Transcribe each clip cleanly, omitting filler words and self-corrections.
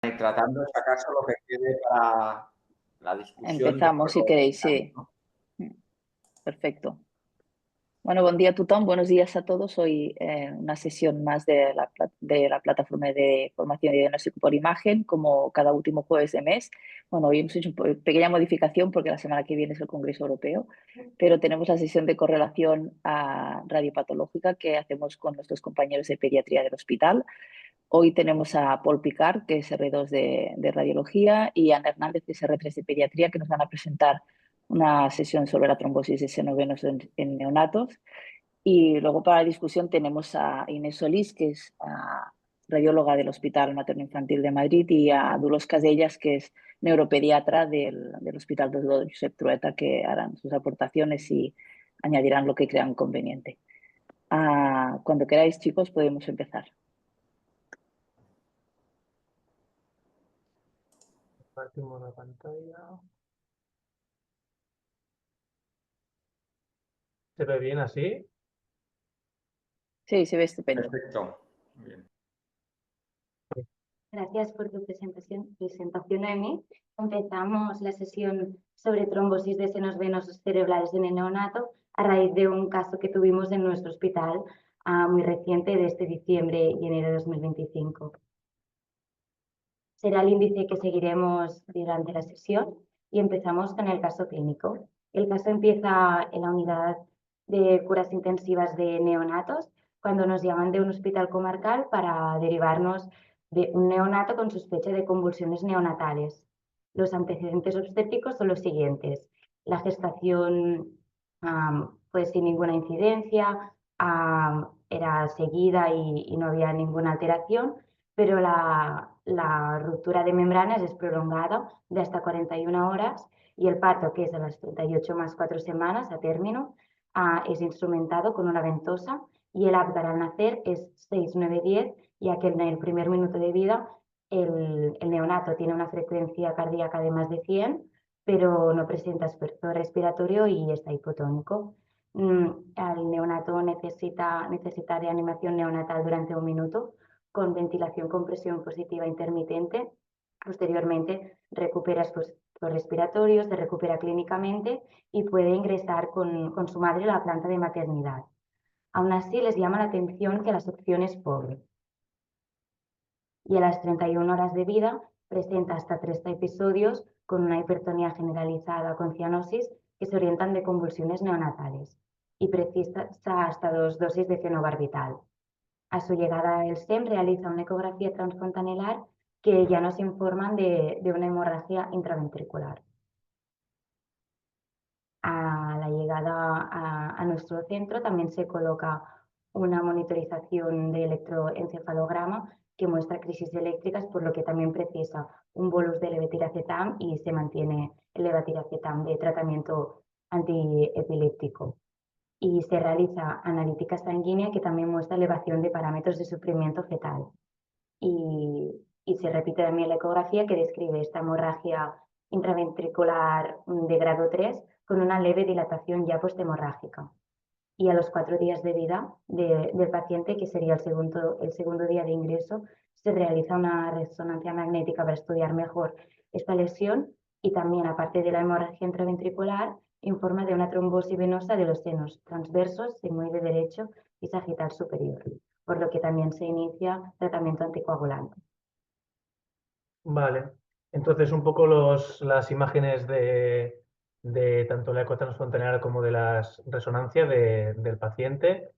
y tratando, si acaso, lo que quede para la discusión Empezamos, después si lo queréis, comentamos, sí. ¿no? Perfecto. Bueno, buen día, Tutón. Buenos días a todos. Hoy una sesión más de la plataforma de formación y diagnóstico por imagen, como cada último jueves de mes. Bueno, hoy hemos hecho una pequeña modificación porque la semana que viene es el Congreso Europeo, pero tenemos la sesión de correlación radiopatológica que hacemos con nuestros compañeros de pediatría del hospital. Hoy tenemos a Paul Picard, que es R2 de radiología, y Ana Hernández, que es R3 de pediatría, que nos van a presentar una sesión sobre la trombosis de seno venoso en neonatos. Y luego para la discusión tenemos a Inés Solís, que es radióloga del Hospital Materno Infantil de Madrid, y a Dolors Casellas, que es neuropediatra del Hospital Doctor Josep Trueta, que harán sus aportaciones y añadirán lo que crean conveniente. Cuando queráis, chicos, podemos empezar. Compartimos la pantalla. ¿Se ve bien así? Sí, se ve estupendo. Perfecto. Muy bien. Gracias por tu presentación, Emi. Empezamos la sesión sobre trombosis de senos venosos cerebrales en el neonato a raíz de un caso que tuvimos en nuestro hospital muy reciente de este diciembre y enero de 2025. Será el índice que seguiremos durante la sesión y empezamos con el caso clínico. El caso empieza en la unidad de curas intensivas de neonatos cuando nos llaman de un hospital comarcal para derivarnos de un neonato con sospecha de convulsiones neonatales. Los antecedentes obstétricos son los siguientes. La gestación fue sin ninguna incidencia, era seguida y no había ninguna alteración, pero la ruptura de membranas es prolongada de hasta 41 horas y el parto, que es a las 38 más 4 semanas a término, es instrumentado con una ventosa y el apgar al nacer es 6, 9, 10, ya que en el primer minuto de vida el neonato tiene una frecuencia cardíaca de más de 100, pero no presenta esfuerzo respiratorio y está hipotónico. El neonato necesita reanimación neonatal durante 1 minuto con ventilación con presión positiva intermitente. Posteriormente recupera esfuerzo respiratorio, se recupera clínicamente y puede ingresar con su madre a la planta de maternidad. Aún así, les llama la atención que la succión es pobre. Y a las 31 horas de vida presenta hasta 3 episodios con una hipertonía generalizada con cianosis que se orientan de convulsiones neonatales y precisa hasta 2 dosis de fenobarbital. A su llegada el SEM realiza una ecografía transfontanelar que ya nos informan de una hemorragia intraventricular. A la llegada a nuestro centro también se coloca una monitorización de electroencefalograma que muestra crisis eléctricas, por lo que también precisa un bolus de levetiracetam y se mantiene el levetiracetam de tratamiento antiepiléptico. Y se realiza analítica sanguínea que también muestra elevación de parámetros de sufrimiento fetal. Y se repite también la ecografía que describe esta hemorragia intraventricular de grado 3 con una leve dilatación ya posthemorrágica. Y a los 4 días de vida del paciente, que sería el segundo día de ingreso, se realiza una resonancia magnética para estudiar mejor esta lesión y también, aparte de la hemorragia intraventricular, informa de una trombosis venosa de los senos transversos, sigmoide derecho y sagital superior, por lo que también se inicia tratamiento anticoagulante. Vale, entonces un poco las imágenes de tanto la ecotransfrontalera como de las resonancias del paciente,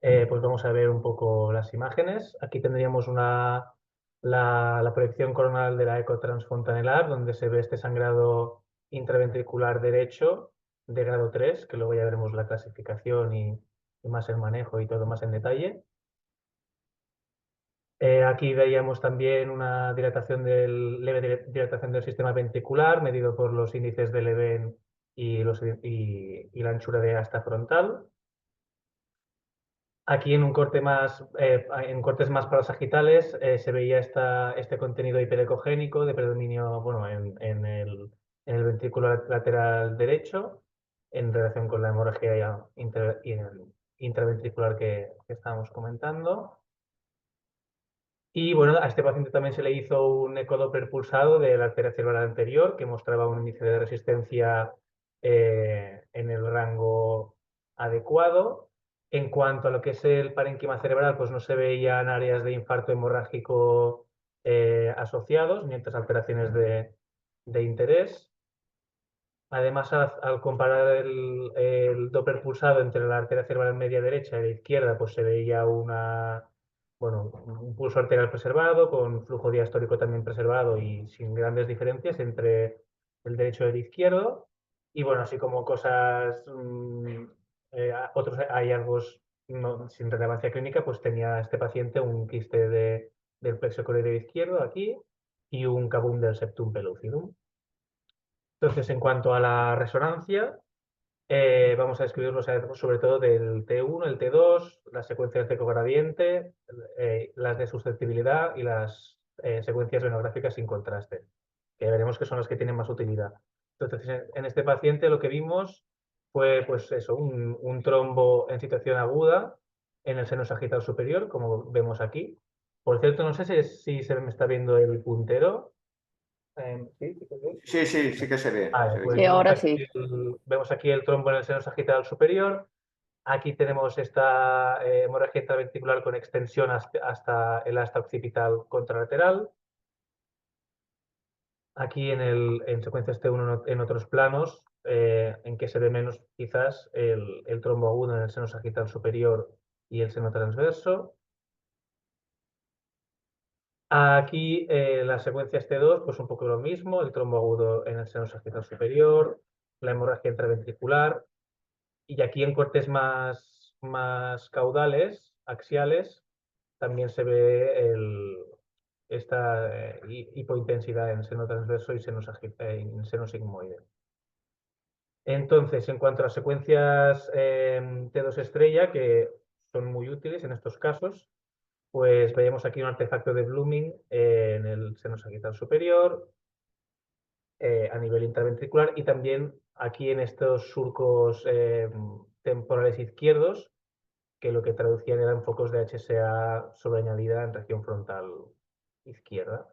pues vamos a ver un poco las imágenes. Aquí tendríamos la proyección coronal de la ecotransfontanelar, donde se ve este sangrado intraventricular derecho de grado 3, que luego ya veremos la clasificación y más el manejo y todo más en detalle. Aquí veíamos también una leve dilatación del sistema ventricular, medido por los índices de Leven y la anchura de asta frontal. Aquí en en cortes más parasagitales se veía este contenido hiperecogénico de predominio en el ventrículo lateral derecho en relación con la hemorragia intraventricular que estábamos comentando. Y bueno, a este paciente también se le hizo un ecodoppler pulsado de la arteria cerebral anterior que mostraba un índice de resistencia en el rango adecuado. En cuanto a lo que es el parénquima cerebral, pues no se veían áreas de infarto hemorrágico asociados, ni otras alteraciones de interés. Además, al comparar el Doppler pulsado entre la arteria cerebral media derecha y la izquierda, pues se veía un pulso arterial preservado, con flujo diastólico también preservado y sin grandes diferencias entre el derecho y el izquierdo. Y bueno, así como cosas, otros hallazgos sin relevancia clínica, pues tenía este paciente un quiste del plexo coroideo izquierdo aquí y un cavum del septum pellucidum. Entonces, en cuanto a la resonancia, vamos a describir los hallazgos sobre todo del T1, el T2, las secuencias de cogradiente, las de susceptibilidad y las secuencias venográficas sin contraste, que veremos que son las que tienen más utilidad. Entonces, en este paciente lo que vimos fue pues eso, un trombo en situación aguda en el seno sagital superior, como vemos aquí. Por cierto, no sé si se me está viendo el puntero. ¿Sí? Sí, sí, sí que se ve. Vale, pues Sí, ahora sí. vemos aquí el trombo en el seno sagital superior. Aquí tenemos esta hemorragia intraventricular con extensión hasta el asta occipital contralateral. Aquí en secuencias T1 en otros planos, en que se ve menos quizás el trombo agudo en el seno sagital superior y el seno transverso. Aquí las secuencias T2, pues un poco lo mismo, el trombo agudo en el seno sagital superior, la hemorragia intraventricular. Y aquí en cortes más caudales, axiales, también se ve esta hipointensidad en seno transverso y en seno sigmoide. Entonces, en cuanto a las secuencias T2 estrella, que son muy útiles en estos casos, pues veíamos aquí un artefacto de Blooming en el seno sagital superior, a nivel intraventricular y también aquí en estos surcos temporales izquierdos, que lo que traducían eran focos de HSA sobreañadida en región frontal izquierda.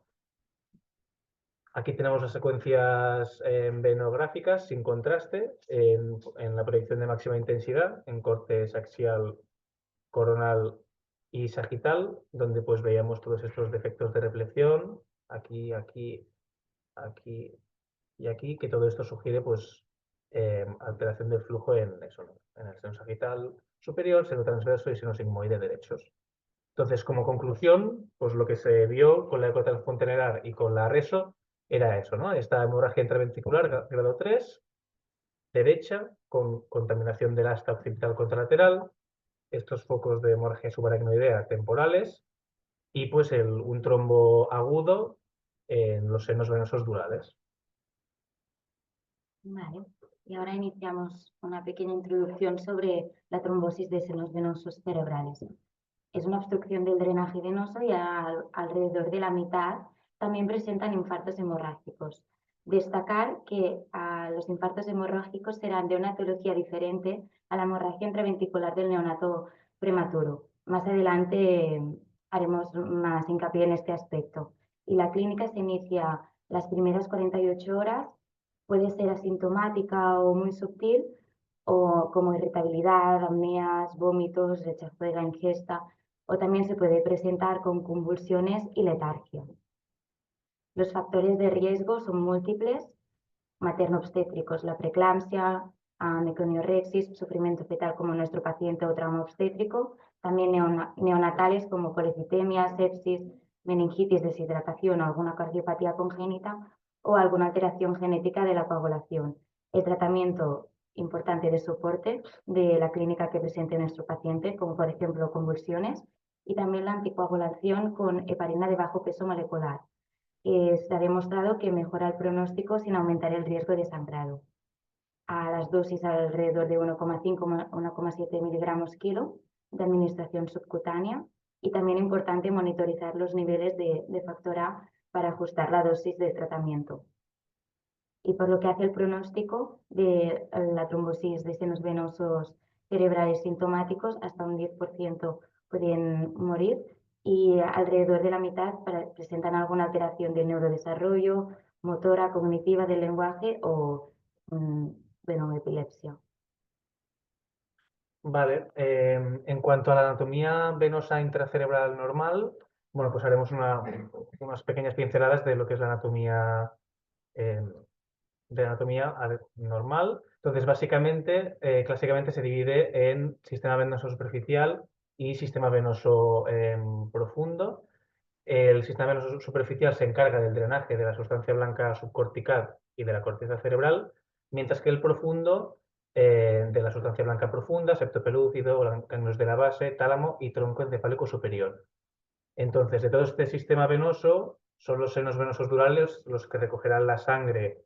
Aquí tenemos las secuencias venográficas sin contraste en la proyección de máxima intensidad en cortes axial, coronal y sagital, donde pues veíamos todos estos defectos de reflexión, aquí, aquí, aquí y aquí, que todo esto sugiere pues alteración del flujo en el seno sagital superior, seno transverso y seno sigmoide derechos. Entonces, como conclusión, pues lo que se vio con la ecotransfontanelar y con la RESO era eso, ¿no? Esta hemorragia intraventricular grado 3, derecha, con contaminación del asta occipital contralateral, estos focos de hemorragia subaracnoidea temporales y pues un trombo agudo en los senos venosos durales. Vale, y ahora iniciamos una pequeña introducción sobre la trombosis de senos venosos cerebrales. Es una obstrucción del drenaje venoso y alrededor de la mitad también presentan infartos hemorrágicos. Destacar que los infartos hemorrágicos serán de una etiología diferente a la hemorragia intraventricular del neonato prematuro. Más adelante haremos más hincapié en este aspecto. Y la clínica se inicia las primeras 48 horas, puede ser asintomática o muy sutil, o como irritabilidad, apneas, vómitos, rechazo de la ingesta, o también se puede presentar con convulsiones y letargia. Los factores de riesgo son múltiples, materno-obstétricos, la preeclampsia, meconiorexis, sufrimiento fetal como nuestro paciente o trauma obstétrico, también neonatales como colecitemia, sepsis, meningitis, deshidratación o alguna cardiopatía congénita o alguna alteración genética de la coagulación. El tratamiento importante de soporte de la clínica que presente nuestro paciente, como por ejemplo convulsiones, y también la anticoagulación con heparina de bajo peso molecular. Se ha demostrado que mejora el pronóstico sin aumentar el riesgo de sangrado. A las dosis alrededor de 1,5-1,7 miligramos kilo de administración subcutánea, y también importante monitorizar los niveles de factor A para ajustar la dosis de tratamiento. Y por lo que hace el pronóstico de la trombosis de senos venosos cerebrales sintomáticos, hasta un 10% pueden morir y alrededor de la mitad presentan alguna alteración del neurodesarrollo, motora, cognitiva del lenguaje o epilepsia. Vale, en cuanto a la anatomía venosa intracerebral normal, bueno, pues haremos unas pequeñas pinceladas de lo que es la anatomía, normal. Entonces, básicamente, clásicamente se divide en sistema venoso superficial y sistema venoso profundo. El sistema venoso superficial se encarga del drenaje de la sustancia blanca subcortical y de la corteza cerebral, mientras que el profundo de la sustancia blanca profunda, septo pelúcido, ganglios de la base, tálamo y tronco encefálico superior. Entonces, de todo este sistema venoso, son los senos venosos durales los que recogerán la sangre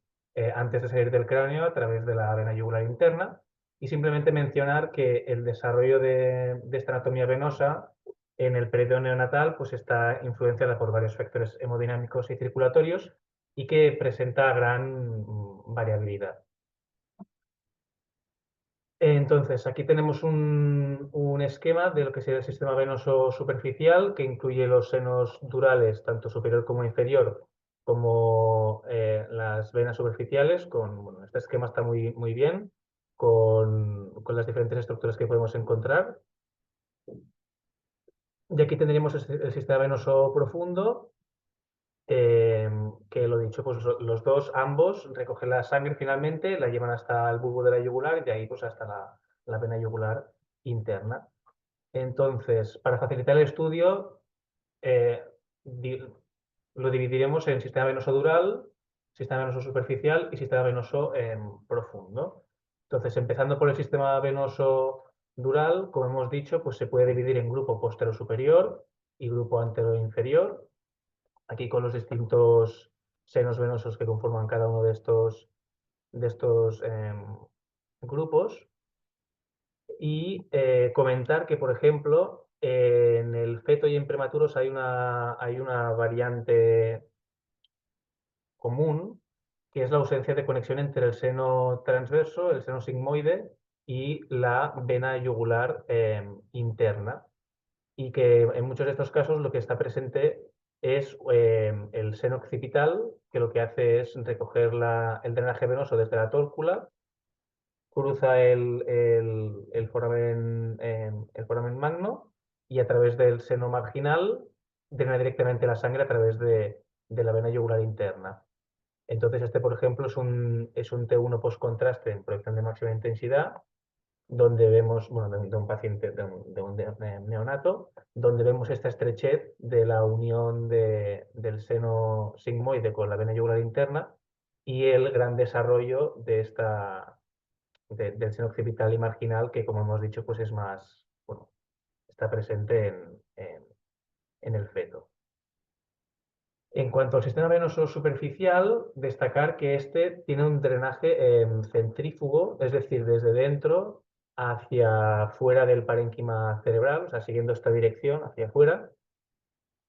antes de salir del cráneo a través de la vena yugular interna. Y simplemente mencionar que el desarrollo de esta anatomía venosa en el periodo neonatal pues está influenciada por varios factores hemodinámicos y circulatorios y que presenta gran variabilidad. Entonces, aquí tenemos un esquema de lo que sería el sistema venoso superficial, que incluye los senos durales, tanto superior como inferior, como las venas superficiales. Bueno, este esquema está muy bien, con las diferentes estructuras que podemos encontrar. Y aquí tendríamos el sistema venoso profundo, que lo dicho, pues los dos, ambos, recogen la sangre finalmente, la llevan hasta el bulbo de la yugular y de ahí pues hasta la vena yugular interna. Entonces, para facilitar el estudio, lo dividiremos en sistema venoso dural, sistema venoso superficial y sistema venoso profundo. Entonces, empezando por el sistema venoso dural, como hemos dicho, pues se puede dividir en grupo postero superior y grupo antero inferior. Aquí con los distintos senos venosos que conforman cada uno de estos grupos. Y comentar que, por ejemplo, en el feto y en prematuros hay una variante común, que es la ausencia de conexión entre el seno transverso, el seno sigmoide y la vena yugular interna. Y que en muchos de estos casos lo que está presente es el seno occipital, que lo que hace es recoger el drenaje venoso desde la tórcula, cruza el foramen magno y a través del seno marginal drena directamente la sangre a través de la vena yugular interna. Entonces este, por ejemplo, es un T1 postcontraste en proyección de máxima intensidad, donde vemos, bueno, de un paciente, de un neonato, donde vemos esta estrechez de la unión del seno sigmoide con la vena yugular interna y el gran desarrollo del seno occipital y marginal, que como hemos dicho, pues es más, bueno, está presente en el feto. En cuanto al sistema venoso superficial, destacar que este tiene un drenaje centrífugo, es decir, desde dentro hacia fuera del parénquima cerebral, o sea, siguiendo esta dirección hacia afuera.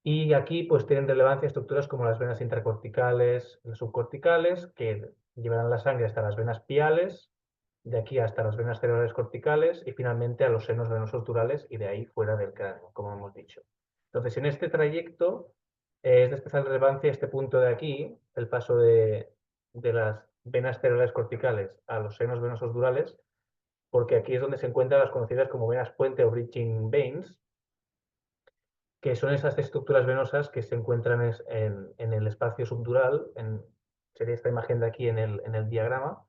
Y aquí pues tienen relevancia estructuras como las venas intracorticales, las subcorticales, que llevarán la sangre hasta las venas piales, de aquí hasta las venas cerebrales corticales y finalmente a los senos venosos durales y de ahí fuera del cráneo, como hemos dicho. Entonces, en este trayecto es de especial relevancia este punto de aquí, el paso de las venas cerebrales corticales a los senos venosos durales, porque aquí es donde se encuentran las conocidas como venas puente o bridging veins, que son esas estructuras venosas que se encuentran en el espacio subdural, sería esta imagen de aquí en el diagrama,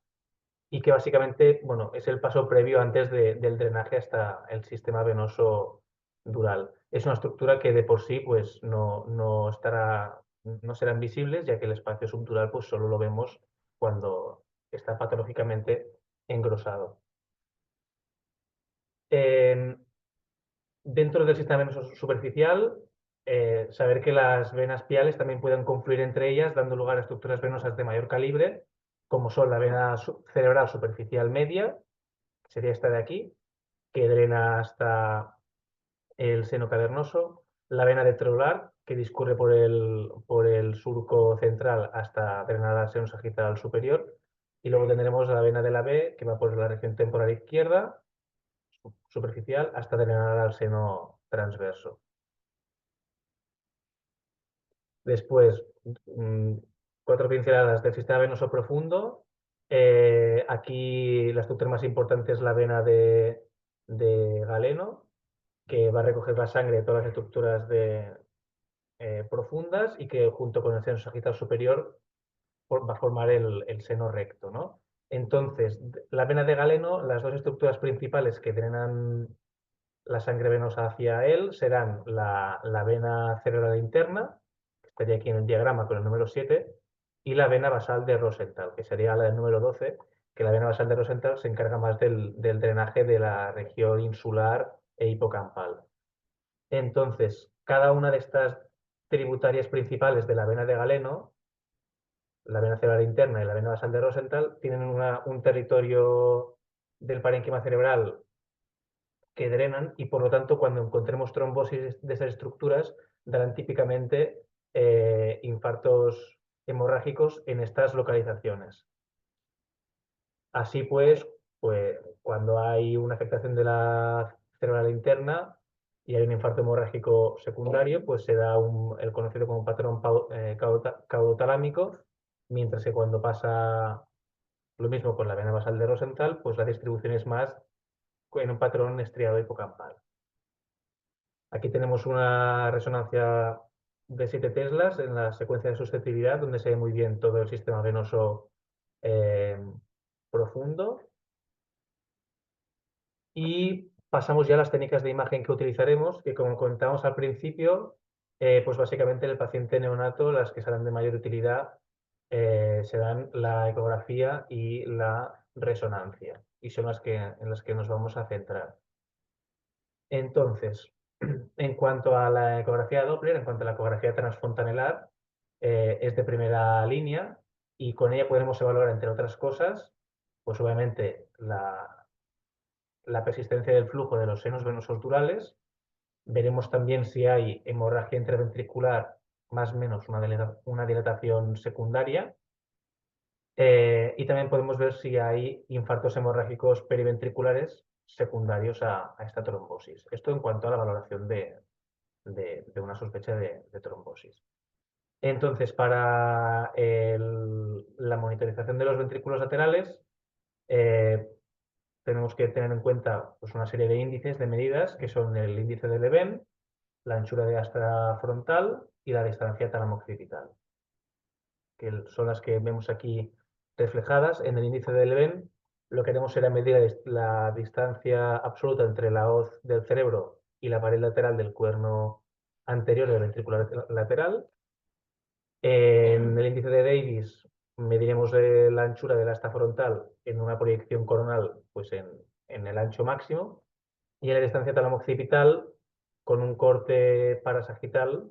y que básicamente, bueno, es el paso previo antes del drenaje hasta el sistema venoso dural. Es una estructura que de por sí pues no serán visibles, ya que el espacio subdural pues solo lo vemos cuando está patológicamente engrosado. Dentro del sistema venoso superficial, saber que las venas piales también pueden confluir entre ellas, dando lugar a estructuras venosas de mayor calibre, como son la vena cerebral superficial media, que sería esta de aquí, que drena hasta el seno cavernoso, la vena retrogular, que discurre por el surco central hasta drenar al seno sagital superior, y luego tendremos la vena de la B, que va por la región temporal izquierda, superficial, hasta drenar al seno transverso. Después, 4 pinceladas del sistema venoso profundo. Aquí la estructura más importante es la vena de Galeno, que va a recoger la sangre de todas las estructuras profundas y que junto con el seno sagital superior va a formar el seno recto, ¿no? Entonces, la vena de Galeno, las dos estructuras principales que drenan la sangre venosa hacia él serán la vena cerebral interna, que estaría aquí en el diagrama con el número 7, y la vena basal de Rosenthal, que sería la del número 12, que la vena basal de Rosenthal se encarga más del drenaje de la región insular e hipocampal. Entonces, cada una de estas tributarias principales de la vena de Galeno, la vena cerebral interna y la vena basal de Rosenthal, tienen un territorio del parénquima cerebral que drenan y por lo tanto cuando encontremos trombosis de esas estructuras darán típicamente infartos hemorrágicos en estas localizaciones. Así pues, cuando hay una afectación de la cerebral interna y hay un infarto hemorrágico secundario, pues se da el conocido como patrón caudotalámico, mientras que cuando pasa lo mismo con la vena basal de Rosenthal, pues la distribución es más en un patrón estriado hipocampal. Aquí tenemos una resonancia de 7 teslas en la secuencia de susceptibilidad, donde se ve muy bien todo el sistema venoso profundo. Y pasamos ya a las técnicas de imagen que utilizaremos, que como comentábamos al principio, pues básicamente en el paciente neonato las que serán de mayor utilidad serán la ecografía y la resonancia, y son en las que nos vamos a centrar. Entonces, en cuanto a la ecografía Doppler, en cuanto a la ecografía transfontanelar, es de primera línea y con ella podemos evaluar, entre otras cosas, pues obviamente la persistencia del flujo de los senos venosos durales. Veremos también si hay hemorragia interventricular, más o menos una dilatación secundaria. Y también podemos ver si hay infartos hemorrágicos periventriculares secundarios a esta trombosis. Esto en cuanto a la valoración de una sospecha de trombosis. Entonces, para la monitorización de los ventrículos laterales, tenemos que tener en cuenta pues, una serie de índices, de medidas, que son el índice de Leven, la anchura de astra frontal y la distancia tálamo-occipital, que son las que vemos aquí reflejadas. En el índice de Leven lo que haremos será medir la distancia absoluta entre la hoz del cerebro y la pared lateral del cuerno anterior del ventrículo lateral. En el índice de Davis mediremos la anchura del asta frontal en una proyección coronal pues en el ancho máximo, y en la distancia tálamo-occipital con un corte parasagital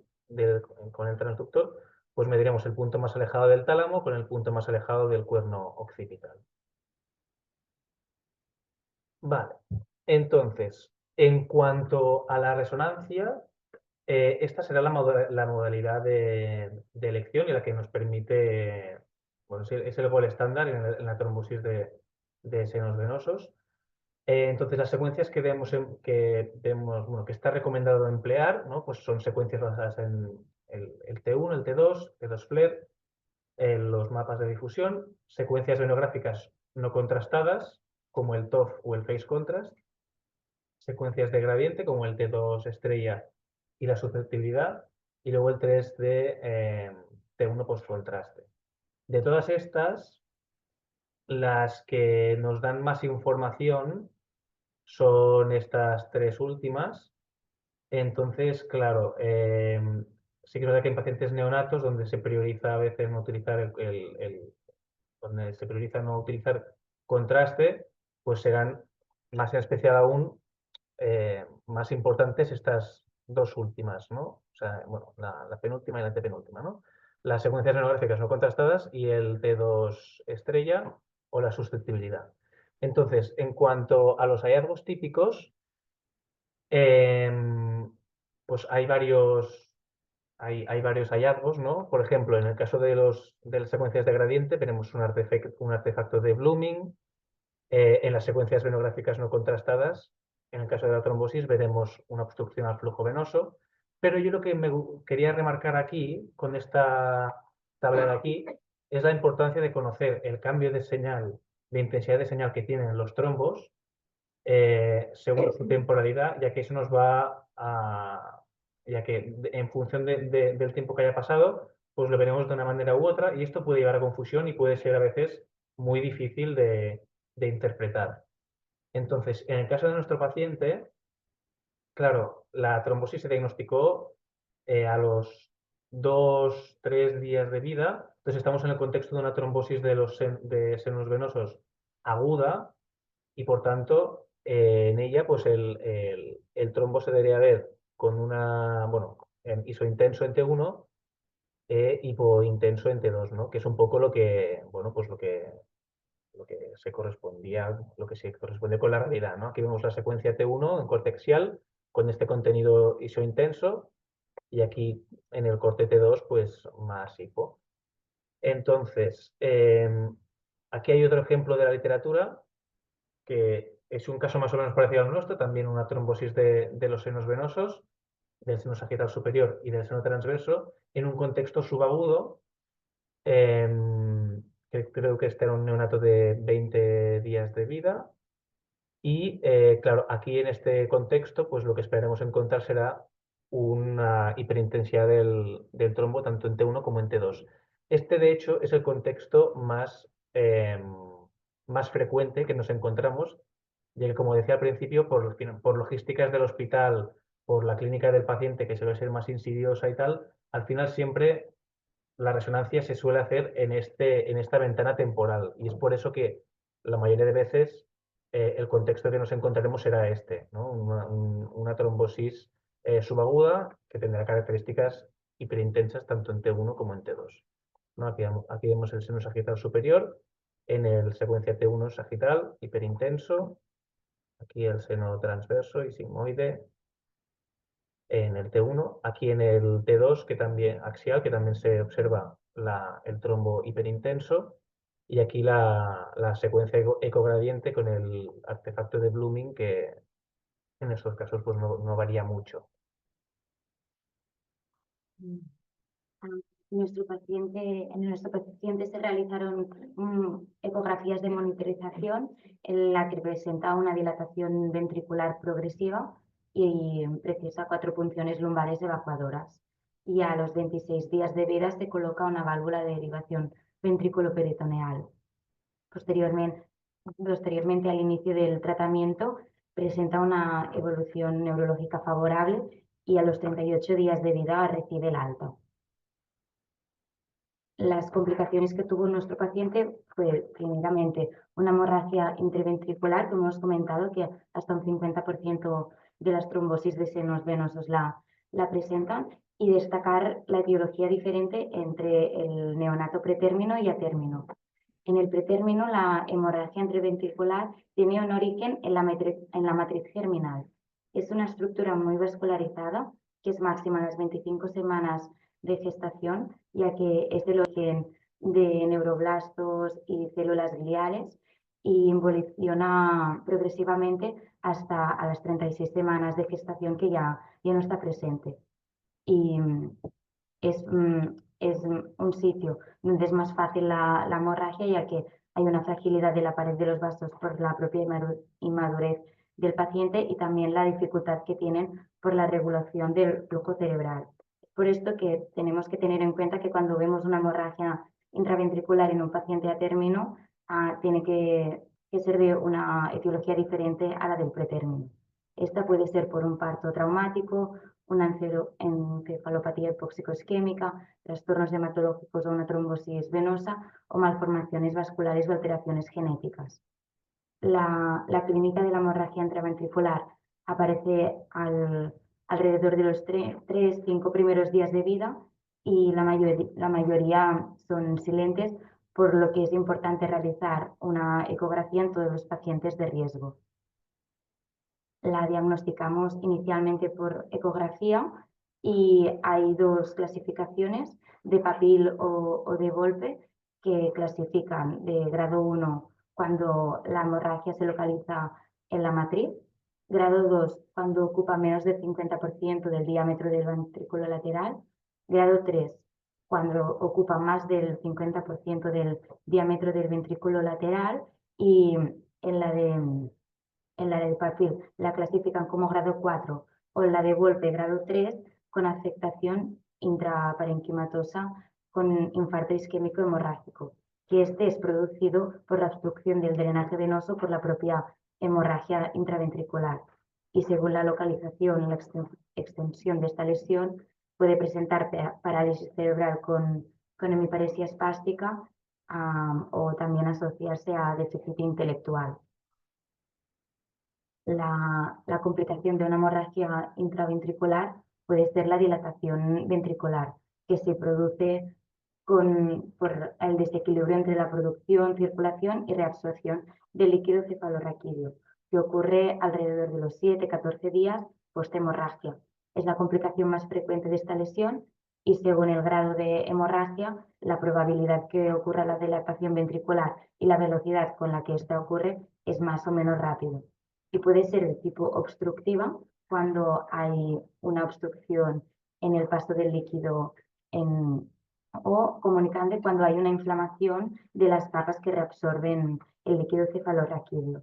con el transductor, pues mediremos el punto más alejado del tálamo con el punto más alejado del cuerno occipital. Vale, entonces, en cuanto a la resonancia, esta será la modalidad de elección y la que nos permite, bueno, es el gol estándar en la trombosis de senos venosos. Entonces, las secuencias que vemos, bueno, que está recomendado emplear, ¿no? Pues son secuencias basadas en el T1, el T2, T2 FLAIR, los mapas de difusión, secuencias venográficas no contrastadas, como el TOF o el Phase Contrast, secuencias de gradiente, como el T2 estrella y la susceptibilidad, y luego el 3 de T1 post-contraste. De todas estas, las que nos dan más información son estas 3 últimas. Entonces, claro, sí que es verdad que en pacientes neonatos, donde se prioriza a veces no utilizar donde se prioriza no utilizar contraste, pues serán más en especial aún más importantes estas 2 últimas, ¿no? O sea, bueno, la penúltima y la antepenúltima, ¿no? Las secuencias venográficas no contrastadas y el T2 estrella o la susceptibilidad. Entonces, en cuanto a los hallazgos típicos, pues hay varios hallazgos, ¿no? Por ejemplo, en el caso de las secuencias de gradiente tenemos un artefacto de Blooming. En las secuencias venográficas no contrastadas, en el caso de la trombosis, veremos una obstrucción al flujo venoso. Pero yo lo que quería remarcar aquí, con esta tabla de aquí, es la importancia de conocer el cambio de señal, de intensidad de señal que tienen los trombos según su temporalidad, ya que eso nos va a... ya que en función del tiempo que haya pasado, pues lo veremos de una manera u otra y esto puede llevar a confusión y puede ser a veces muy difícil de interpretar. Entonces, en el caso de nuestro paciente, claro, la trombosis se diagnosticó a los 2-3 días de vida. Entonces estamos en el contexto de una trombosis de senos venosos aguda y por tanto en ella pues el trombo se debería ver con una, bueno, en isointenso en T1 e hipointenso en T2, ¿no? Que es un poco lo que, bueno, pues lo que se correspondía, lo que se corresponde con la realidad, ¿no? Aquí vemos la secuencia T1 en corte axial con este contenido isointenso y aquí en el corte T2 pues más hipo. Entonces, aquí hay otro ejemplo de la literatura que es un caso más o menos parecido al nuestro, también una trombosis de los senos venosos, del seno sagital superior y del seno transverso, en un contexto subagudo. Creo que este era un neonato de 20 días de vida. Y claro, aquí en este contexto, pues lo que esperaremos encontrar será una hiperintensidad del trombo tanto en T1 como en T2. Este, de hecho, es el contexto más frecuente que nos encontramos, ya que, como decía al principio, por logísticas del hospital, por la clínica del paciente, que suele ser más insidiosa y tal, al final siempre la resonancia se suele hacer en esta ventana temporal. Y es por eso que la mayoría de veces el contexto que nos encontraremos será este, ¿no? Una trombosis subaguda que tendrá características hiperintensas tanto en T1 como en T2. ¿No? Aquí vemos el seno sagital superior, en el secuencia T1 sagital, hiperintenso, aquí el seno transverso y sigmoide, en el T1, aquí en el T2, que también, axial, que también se observa el trombo hiperintenso, y aquí la secuencia ecogradiente con el artefacto de Blooming, que en estos casos pues no varía mucho. En nuestro paciente se realizaron ecografías de monitorización en la que presenta una dilatación ventricular progresiva y precisa 4 punciones lumbares evacuadoras. Y a los 26 días de vida se coloca una válvula de derivación ventrículo-peritoneal. Posteriormente al inicio del tratamiento presenta una evolución neurológica favorable y a los 38 días de vida recibe el alta. Las complicaciones que tuvo nuestro paciente fue primeramente una hemorragia intraventricular, como hemos comentado, que hasta un 50% de las trombosis de senos venosos la presentan, y destacar la etiología diferente entre el neonato pretérmino y a término. En el pretérmino, la hemorragia intraventricular tiene un origen en la matriz germinal. Es una estructura muy vascularizada, que es máxima en las 25 semanas de gestación, ya que es el origen de neuroblastos y células gliales y involuciona progresivamente hasta a las 36 semanas de gestación, que ya no está presente. Y es un sitio donde es más fácil la hemorragia, ya que hay una fragilidad de la pared de los vasos por la propia inmadurez del paciente y también la dificultad que tienen por la regulación del flujo cerebral. Por esto que tenemos que tener en cuenta que cuando vemos una hemorragia intraventricular en un paciente a término, tiene que ser de una etiología diferente a la del pretérmino. Esta puede ser por un parto traumático, una encefalopatía hipóxico-isquémica, trastornos hematológicos o una trombosis venosa o malformaciones vasculares o alteraciones genéticas. La clínica de la hemorragia intraventricular aparece alrededor de los 3-5 primeros días de vida y la mayoría son silentes, por lo que es importante realizar una ecografía en todos los pacientes de riesgo. La diagnosticamos inicialmente por ecografía y hay 2 clasificaciones, de Papil o de Volpe, que clasifican de grado 1 cuando la hemorragia se localiza en la matriz, Grado 2, cuando ocupa menos del 50% del diámetro del ventrículo lateral. Grado 3, cuando ocupa más del 50% del diámetro del ventrículo lateral. Y en la de perfil la clasifican como grado 4 o en la de Wolpe grado 3 con afectación intraparenquimatosa con infarto isquémico hemorrágico, que este es producido por la obstrucción del drenaje venoso por la propia hemorragia intraventricular. Y según la localización y la extensión de esta lesión, puede presentar parálisis cerebral con hemiparesia espástica o también asociarse a déficit intelectual. La complicación de una hemorragia intraventricular puede ser la dilatación ventricular, que se produce por el desequilibrio entre la producción, circulación y reabsorción del líquido cefalorraquídeo, que ocurre alrededor de los 7-14 días post-hemorragia. Es la complicación más frecuente de esta lesión y según el grado de hemorragia, la probabilidad que ocurra la dilatación ventricular y la velocidad con la que esta ocurre es más o menos rápido. Y puede ser de tipo obstructiva cuando hay una obstrucción en el paso del líquido o comunicante cuando hay una inflamación de las capas que reabsorben el líquido cefalorraquídeo.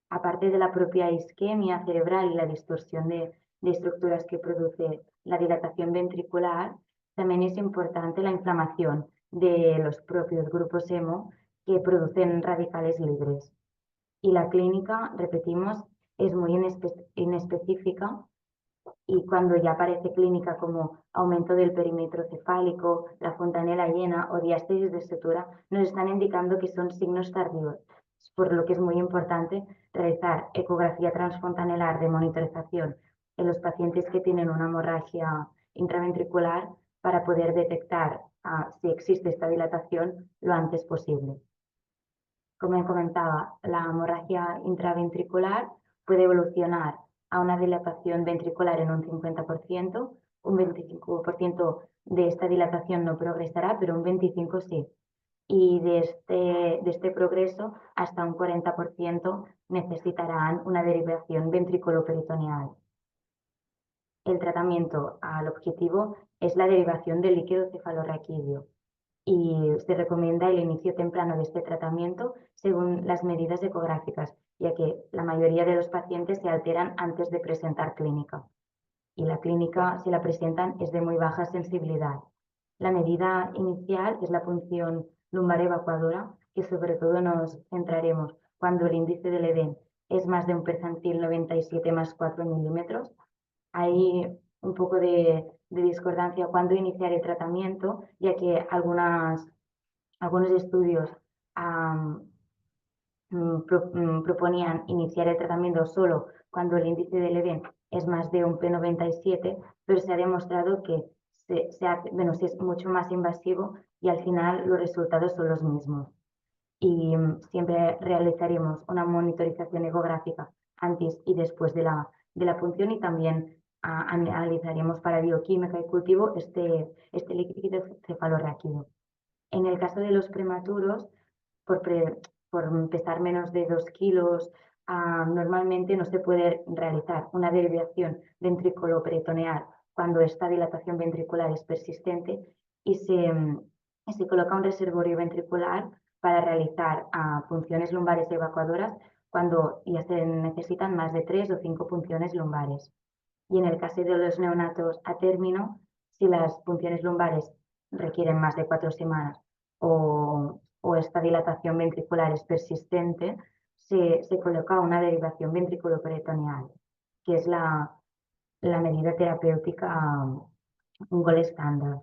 Aparte de la propia isquemia cerebral y la distorsión de estructuras que produce la dilatación ventricular, también es importante la inflamación de los propios grupos hemo que producen radicales libres. Y la clínica, repetimos, es muy inespecífica y cuando ya aparece clínica como aumento del perímetro cefálico, la fontanela llena o diástesis de sutura, nos están indicando que son signos tardíos, por lo que es muy importante realizar ecografía transfontanelar de monitorización en los pacientes que tienen una hemorragia intraventricular para poder detectar si existe esta dilatación lo antes posible. Como comentaba, la hemorragia intraventricular puede evolucionar a una dilatación ventricular en un 50%, un 25% de esta dilatación no progresará, pero un 25% sí. Y de este progreso, hasta un 40% necesitarán una derivación ventriculoperitoneal. El tratamiento al objetivo es la derivación del líquido cefalorraquídeo y se recomienda el inicio temprano de este tratamiento según las medidas ecográficas, ya que la mayoría de los pacientes se alteran antes de presentar clínica. Y la clínica, si la presentan, es de muy baja sensibilidad. La medida inicial es la punción lumbar evacuadora, que sobre todo nos centraremos cuando el índice del EDEM es más de un percentil 97 más 4 milímetros. Hay un poco de discordancia cuando iniciar el tratamiento, ya que algunos estudios proponían iniciar el tratamiento solo cuando el índice del EDEM es más de un P97, pero se ha demostrado que es mucho más invasivo y al final los resultados son los mismos. Y siempre realizaremos una monitorización ecográfica antes y después de la punción y también analizaremos para bioquímica y cultivo este líquido cefalorraquídeo. En el caso de los prematuros, por pesar menos de 2 kilos, normalmente no se puede realizar una derivación ventriculoperitoneal cuando esta dilatación ventricular es persistente y se coloca un reservorio ventricular para realizar punciones lumbares evacuadoras cuando ya se necesitan más de 3 o 5 punciones lumbares. Y en el caso de los neonatos a término, si las punciones lumbares requieren más de 4 semanas o esta dilatación ventricular es persistente, se coloca una derivación ventriculoperitoneal, que es la medida terapéutica un gol estándar.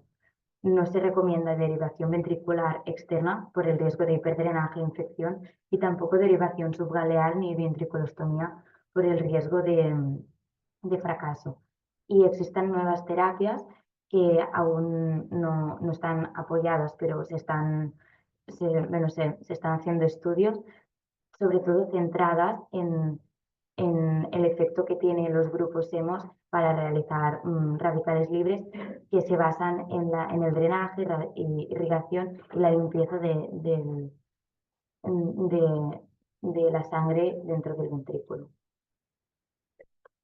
No se recomienda derivación ventricular externa por el riesgo de hiperdrenaje e infección y tampoco derivación subgaleal ni ventriculostomía por el riesgo de fracaso. Y existen nuevas terapias que aún no están apoyadas, pero se están haciendo estudios, sobre todo centradas en el efecto que tienen los grupos hemos para realizar radicales libres que se basan en el drenaje, irrigación y la limpieza de la sangre dentro del ventrículo.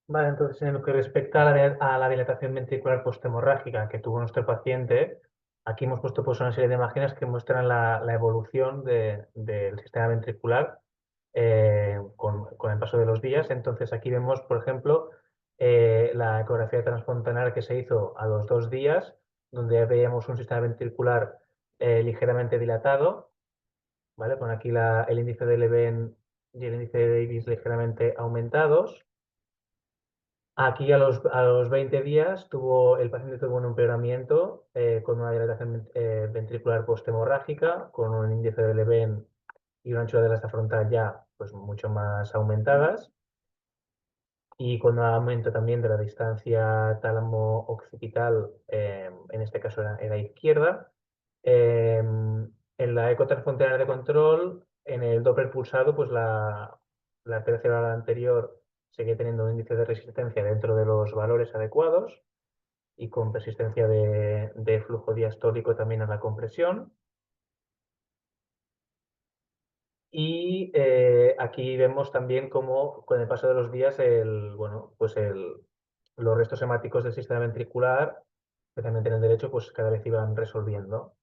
Vale, entonces en lo que respecta a la dilatación ventricular posthemorrágica que tuvo nuestro paciente, aquí hemos puesto pues, una serie de imágenes que muestran la evolución del sistema ventricular con el paso de los días. Entonces aquí vemos, por ejemplo, la ecografía transfontanar que se hizo a los 2 días, donde veíamos un sistema ventricular ligeramente dilatado, ¿vale? Con aquí el índice de Leven y el índice de Davis ligeramente aumentados. Aquí a los 20 días el paciente tuvo un empeoramiento con una dilatación ventricular posthemorrágica, con un índice de Leven y una anchura de la frontal ya pues, mucho más aumentadas y con un aumento también de la distancia tálamo-occipital, en este caso era izquierda. En la eco transfrontal de control, en el Doppler pulsado, pues la arteria cerebral anterior sigue teniendo un índice de resistencia dentro de los valores adecuados y con persistencia de flujo diastólico también a la compresión. Y aquí vemos también cómo con el paso de los días los restos hemáticos del sistema ventricular, especialmente en el derecho, pues cada vez iban resolviendo.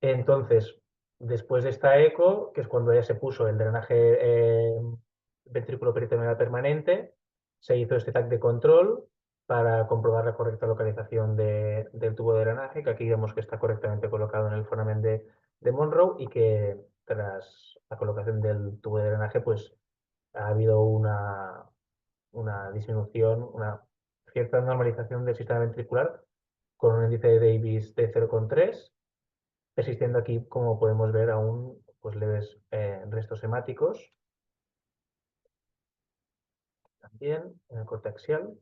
Entonces, después de esta eco, que es cuando ya se puso el drenaje ventrículo peritoneal permanente, se hizo este TAC de control para comprobar la correcta localización del tubo de drenaje, que aquí vemos que está correctamente colocado en el foramen de Monroe y que tras la colocación del tubo de drenaje, pues ha habido una disminución, una cierta normalización del sistema ventricular con un índice de Davis de 0,3, persistiendo aquí, como podemos ver, aún pues, leves restos hemáticos, también en el corte axial.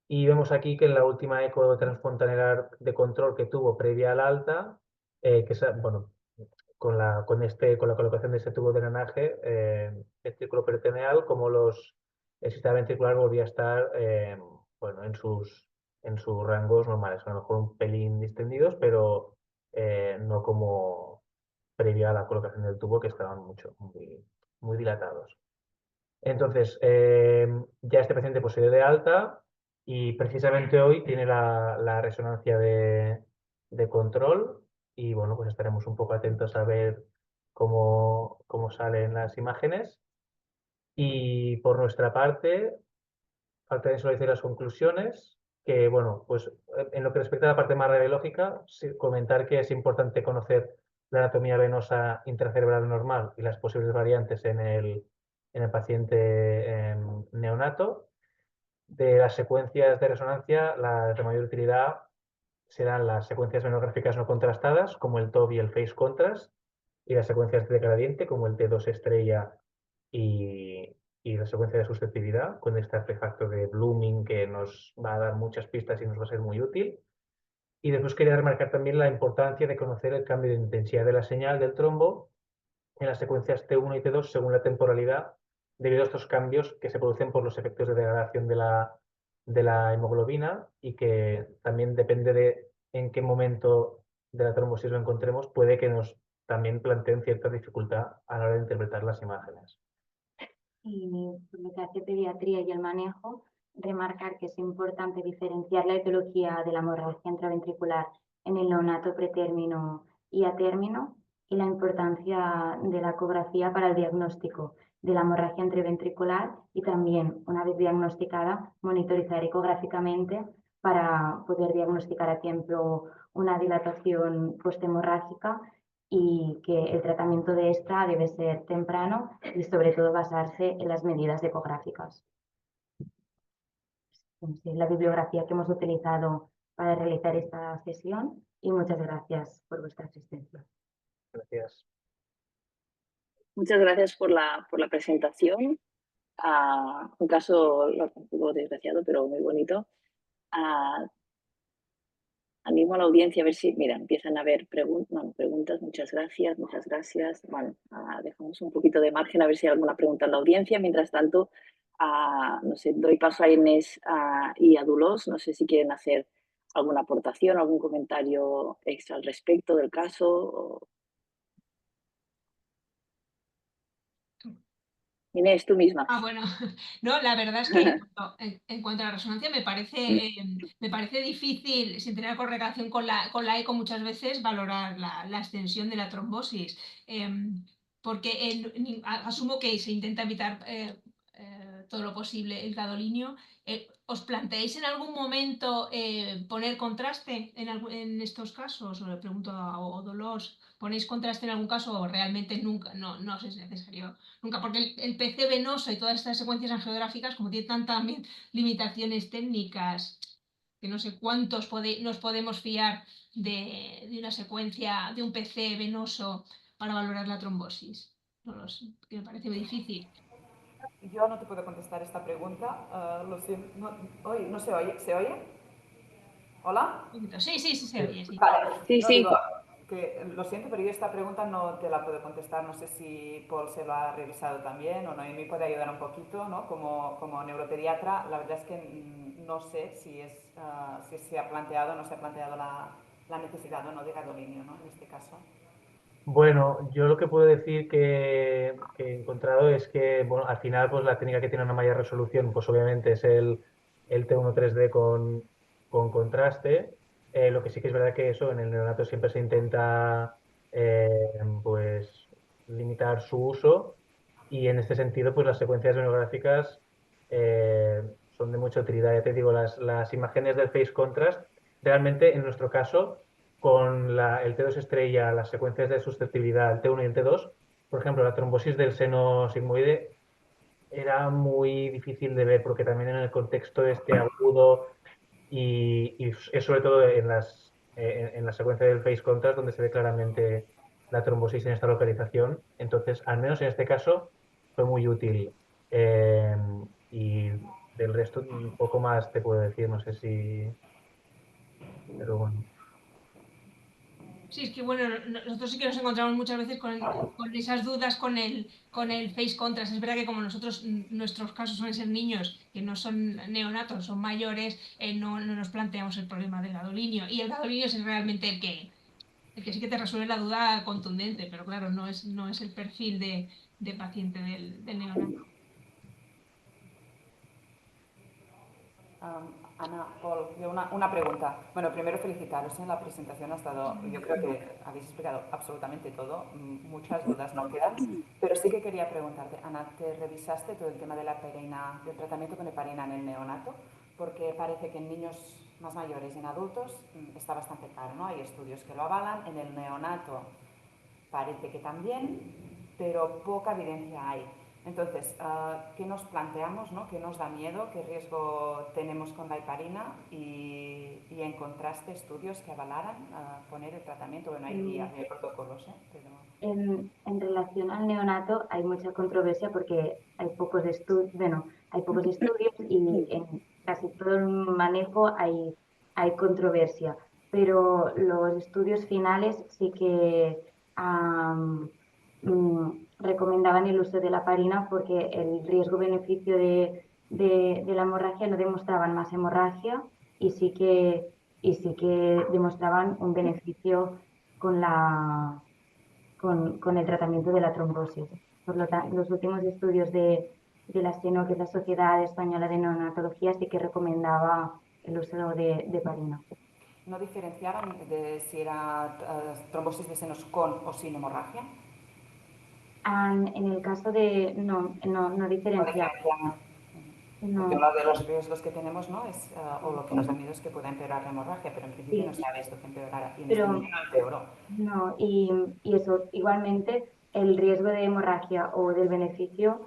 Y vemos aquí que en la última eco transfontanelar de control que tuvo previa al alta, bueno, con la colocación de este tubo de drenaje ventrículo peritoneal, como el sistema ventricular volvía a estar bueno, en sus rangos normales, a lo mejor un pelín distendidos, pero no como previa a la colocación del tubo, que estaban muy dilatados. Entonces, ya este paciente pues, se dio de alta y precisamente hoy tiene la resonancia de control y bueno, pues estaremos un poco atentos a ver cómo salen las imágenes. Y por nuestra parte, falta de decir las conclusiones, que bueno, pues en lo que respecta a la parte más radiológica, comentar que es importante conocer la anatomía venosa intracerebral normal y las posibles variantes en el paciente neonato. De las secuencias de resonancia, las de mayor utilidad serán las secuencias venográficas no contrastadas, como el TOB y el Phase Contrast, y las secuencias de gradiente, como el T2 estrella y la secuencia de susceptibilidad, con este artefacto de Blooming que nos va a dar muchas pistas y nos va a ser muy útil. Y después quería remarcar también la importancia de conocer el cambio de intensidad de la señal del trombo en las secuencias T1 y T2 según la temporalidad, debido a estos cambios que se producen por los efectos de degradación de la hemoglobina y que también depende de en qué momento de la trombosis lo encontremos, puede que nos también planteen cierta dificultad a la hora de interpretar las imágenes. Y por lo que hace pediatría y el manejo, remarcar que es importante diferenciar la etiología de la hemorragia intraventricular en el neonato pretérmino y a término y la importancia de la ecografía para el diagnóstico de la hemorragia intraventricular y también, una vez diagnosticada, monitorizar ecográficamente para poder diagnosticar a tiempo una dilatación posthemorrágica y que el tratamiento de esta debe ser temprano y sobre todo basarse en las medidas ecográficas. Es la bibliografía que hemos utilizado para realizar esta sesión y muchas gracias por vuestra asistencia. Gracias. Muchas gracias por la presentación. Un caso un poco desgraciado, pero muy bonito. Animo a la audiencia a ver si, mira, empiezan a haber preguntas. Muchas gracias, muchas gracias. Bueno, dejamos un poquito de margen a ver si hay alguna pregunta en la audiencia. Mientras tanto, no sé, doy paso a Inés y a Dolors. No sé si quieren hacer alguna aportación, algún comentario extra al respecto del caso. Inés, tú misma. Bueno, no, la verdad es que en cuanto a la resonancia me parece difícil, sin tener correlación con la eco muchas veces, valorar la extensión de la trombosis, porque asumo que se intenta evitar todo lo posible el gadolinio. ¿Os planteáis en algún momento poner contraste en estos casos? O le pregunto a Dolores, ¿ponéis contraste en algún caso o realmente nunca? No es necesario. Nunca, porque el PC venoso y todas estas secuencias angiográficas, como tiene también limitaciones técnicas, que no sé cuántos nos podemos fiar de una secuencia de un PC venoso para valorar la trombosis. No lo sé, que me parece muy difícil. Yo no te puedo contestar esta pregunta, lo siento. No se oye. ¿Se oye? ¿Hola? Sí, se oye, sí. Vale. Sí, No, sí. digo que lo siento, pero yo esta pregunta no te la puedo contestar. No sé si Paul se lo ha revisado también o Noemí puede ayudar un poquito, ¿no? Como neuropediatra, la verdad es que no sé si se ha planteado o no se ha planteado la necesidad o no de gadolinio, ¿no? En este caso. Bueno, yo lo que puedo decir que he encontrado es que, bueno, al final, pues la técnica que tiene una mayor resolución, pues obviamente es el T1 3D con contraste. Lo que sí que es verdad que eso en el neonato siempre se intenta, pues, limitar su uso y en este sentido, pues las secuencias sonográficas son de mucha utilidad. Ya te digo, las imágenes del phase contrast, realmente en nuestro caso con el T2 estrella, las secuencias de susceptibilidad, el T1 y el T2, por ejemplo, la trombosis del seno sigmoide era muy difícil de ver porque también en el contexto este agudo y es sobre todo en la secuencia del phase contrast donde se ve claramente la trombosis en esta localización. Entonces, al menos en este caso, fue muy útil. Eh, y del resto, un poco más te puedo decir, no sé si... Pero bueno. Sí, es que bueno, nosotros sí que nos encontramos muchas veces con esas dudas con el face contrast. Es verdad que como nuestros casos suelen ser niños que no son neonatos, son mayores, no nos planteamos el problema del gadolinio. Y el gadolinio es realmente el que sí que te resuelve la duda contundente, pero claro, no es el perfil de paciente del neonato. Ana, Paul, yo una pregunta. Bueno, primero felicitaros en la presentación. Yo creo que habéis explicado absolutamente todo. Muchas dudas no quedan. Pero sí que quería preguntarte, Ana, ¿te revisaste todo el tema de la heparina, del tratamiento con heparina en el neonato? Porque parece que en niños más mayores y en adultos está bastante claro, ¿no? Hay estudios que lo avalan. En el neonato parece que también, pero poca evidencia hay. Entonces, ¿qué nos planteamos, ¿no? ¿Qué nos da miedo? ¿Qué riesgo tenemos con la heparina? Y en contraste, estudios que avalaran poner el tratamiento. Bueno, hay guías, hay protocolos, pero... En relación al neonato hay mucha controversia porque hay pocos estudios y en casi todo el manejo hay controversia, pero los estudios finales sí que recomendaban el uso de la heparina porque el riesgo-beneficio de la hemorragia no demostraban más hemorragia y sí que demostraban un beneficio con el tratamiento de la trombosis. Por lo tanto, los últimos estudios de la SENO, que es la Sociedad Española de Neonatología, sí que recomendaba el uso de heparina. ¿No diferenciaron de si era trombosis de senos con o sin hemorragia? En el caso de... No diferenciaban. No. Porque uno de los riesgos que tenemos, ¿no? Es, o lo que nos da miedo es que pueda empeorar la hemorragia, pero en principio no se ha visto que empeorara. Y en este niño no empeoró. No, y eso, igualmente, el riesgo de hemorragia o del beneficio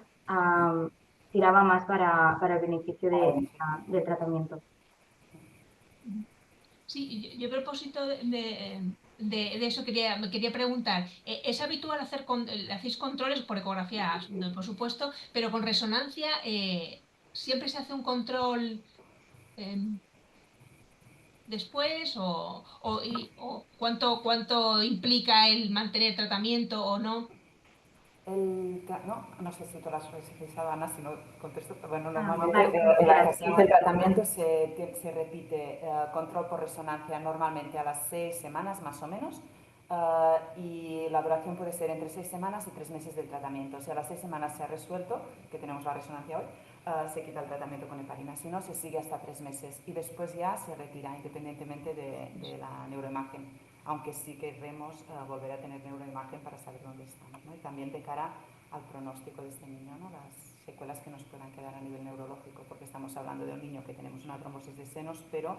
tiraba más para el beneficio del tratamiento. Sí, yo a propósito de eso quería preguntar. ¿Es habitual hacéis controles por ecografía, por supuesto, pero con resonancia siempre se hace un control después o cuánto implica el mantener tratamiento o no? No sé si tú lo has revisado, Ana, si no contesto. Bueno, normalmente Vale. en la gestión del tratamiento se repite control por resonancia normalmente a las 6 semanas más o menos. y la duración puede ser entre 6 semanas y 3 meses del tratamiento. Si a las 6 semanas se ha resuelto, que tenemos la resonancia hoy, se quita el tratamiento con heparina. Si no, se sigue hasta 3 meses y después ya se retira independientemente de la neuroimagen, aunque sí queremos volver a tener neuroimagen para saber dónde estamos, ¿no? Y también de cara al pronóstico de este niño, ¿no? Las secuelas que nos puedan quedar a nivel neurológico, porque estamos hablando de un niño que tenemos una trombosis de senos, pero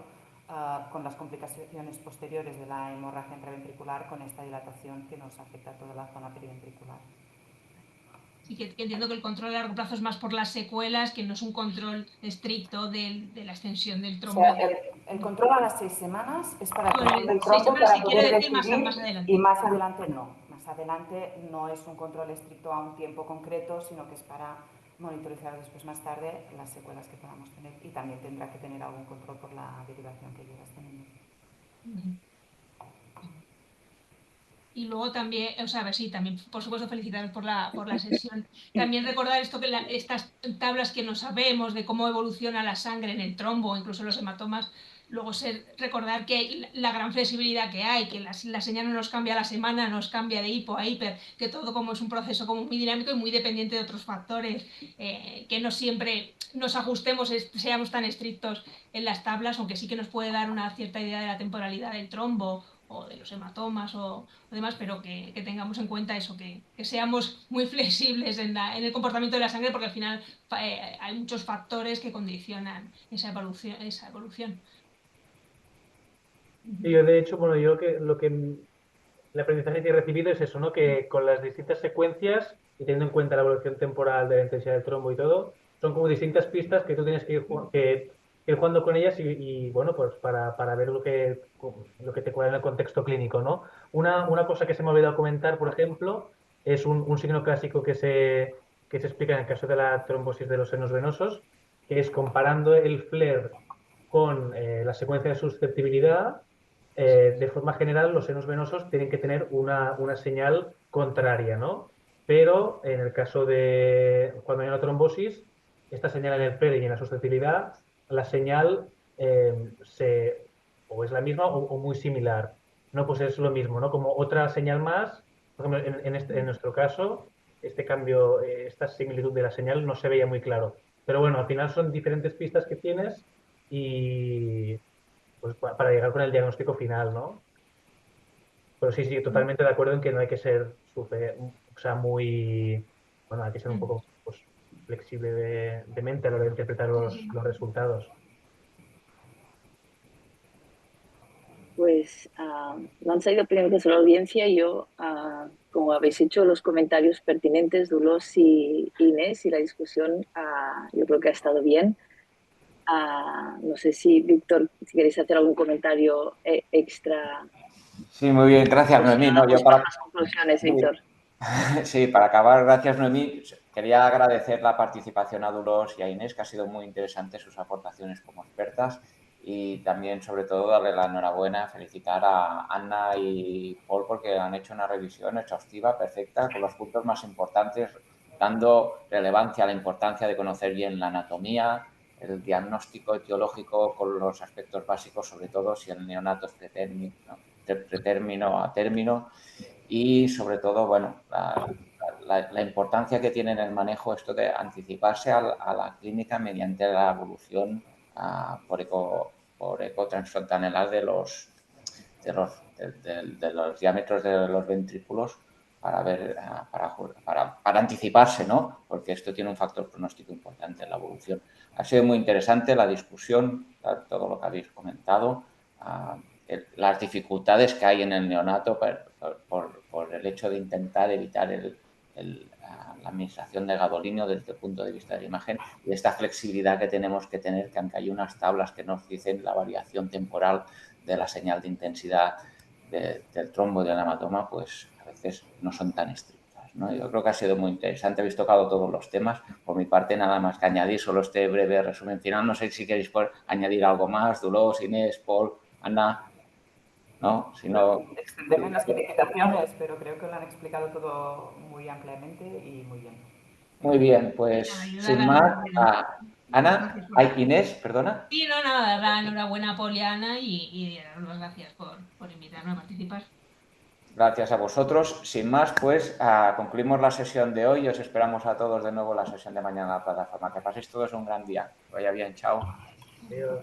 con las complicaciones posteriores de la hemorragia intraventricular, con esta dilatación que nos afecta a toda la zona periventricular. Sí, que entiendo que el control a largo plazo es más por las secuelas, que no es un control estricto de la extensión del trombo. O sea, el control a las 6 semanas es para Bueno, el 6 trombo semanas para sí quiere poder decir decidir, más adelante. y más adelante no. Más adelante no es un control estricto a un tiempo concreto, sino que es para monitorizar después más tarde las secuelas que podamos tener, y también tendrá que tener algún control por la derivación que lleva este niño. Y luego también, o sea, sí, también, por supuesto, felicitaros por la sesión. También recordar esto, que estas tablas que no sabemos de cómo evoluciona la sangre en el trombo, incluso los hematomas, luego recordar que la gran flexibilidad que hay, que la señal no nos cambia a la semana, nos cambia de hipo a hiper, que todo como es un proceso como muy dinámico y muy dependiente de otros factores, que no siempre nos ajustemos, seamos tan estrictos en las tablas, aunque sí que nos puede dar una cierta idea de la temporalidad del trombo o de los hematomas o demás, pero que tengamos en cuenta eso, que seamos muy flexibles en el comportamiento de la sangre, porque al final hay muchos factores que condicionan esa evolución. Y yo, de hecho, bueno, yo el aprendizaje que he recibido es eso, ¿no? Que con las distintas secuencias y teniendo en cuenta la evolución temporal de la intensidad del trombo y todo, son como distintas pistas que tú tienes que ir jugando con ellas y, bueno, pues para ver lo que te cuadra en el contexto clínico, ¿no? Una cosa que se me ha olvidado comentar, por ejemplo, es un signo clásico que se explica en el caso de la trombosis de los senos venosos, que es comparando el flare con la secuencia de susceptibilidad. De forma general, los senos venosos tienen que tener una señal contraria, ¿no? Pero en el caso de cuando hay una trombosis, esta señal en el flare y en la susceptibilidad, la señal o es la misma o muy similar. No, pues es lo mismo, ¿no? Como otra señal más, por ejemplo, en nuestro caso, este cambio, esta similitud de la señal no se veía muy claro. Pero bueno, al final son diferentes pistas que tienes y pues para llegar con el diagnóstico final, ¿no? Pero sí, totalmente de acuerdo en que no hay que ser o sea, bueno, hay que ser un poco pues, flexible de mente a la hora de interpretar los resultados. Pues no han salido opiniones de la audiencia. Yo, como habéis hecho los comentarios pertinentes, Dulos y Inés, y la discusión, yo creo que ha estado bien. No sé si, Víctor, si queréis hacer algún comentario extra. Sí, muy bien, gracias, Noemí. No, yo para las conclusiones, sí, Víctor. sí, para acabar, gracias, Noemí. Quería agradecer la participación a Dulos y a Inés, que ha sido muy interesante sus aportaciones como expertas, y también, sobre todo, darle la enhorabuena, felicitar a Anna y Paul porque han hecho una revisión exhaustiva, perfecta, con los puntos más importantes, dando relevancia a la importancia de conocer bien la anatomía, el diagnóstico etiológico con los aspectos básicos, sobre todo si el neonato es pretérmino a término, y sobre todo, bueno, la importancia que tiene en el manejo esto de anticiparse a la clínica mediante la evolución por eco transfrontanelar de los diámetros de los ventrículos para anticiparse, ¿no? Porque esto tiene un factor pronóstico importante en la evolución. Ha sido muy interesante la discusión, todo lo que habéis comentado, las dificultades que hay en el neonato por el hecho de intentar evitar la administración de gadolinio desde el punto de vista de la imagen, y esta flexibilidad que tenemos que tener, que aunque hay unas tablas que nos dicen la variación temporal de la señal de intensidad del trombo y del hematoma, pues a veces no son tan estrictas, ¿no? Yo creo que ha sido muy interesante, habéis tocado todos los temas. Por mi parte, nada más que añadir, solo este breve resumen final. No sé si queréis añadir algo más, Dulos, Inés, Paul, Ana, ¿no? Si no... Extenderme en las calificaciones, pero creo que lo han explicado todo muy ampliamente y muy bien. Muy bien, pues sin más, Ana, Inés, perdona. Sí, no, nada, dar la enhorabuena a Paul y a Ana y dar las gracias por invitarme a participar. Gracias a vosotros. Sin más, pues concluimos la sesión de hoy y os esperamos a todos de nuevo en la sesión de mañana en la plataforma. Que paséis todos un gran día. Que vaya bien. Chao. Adiós.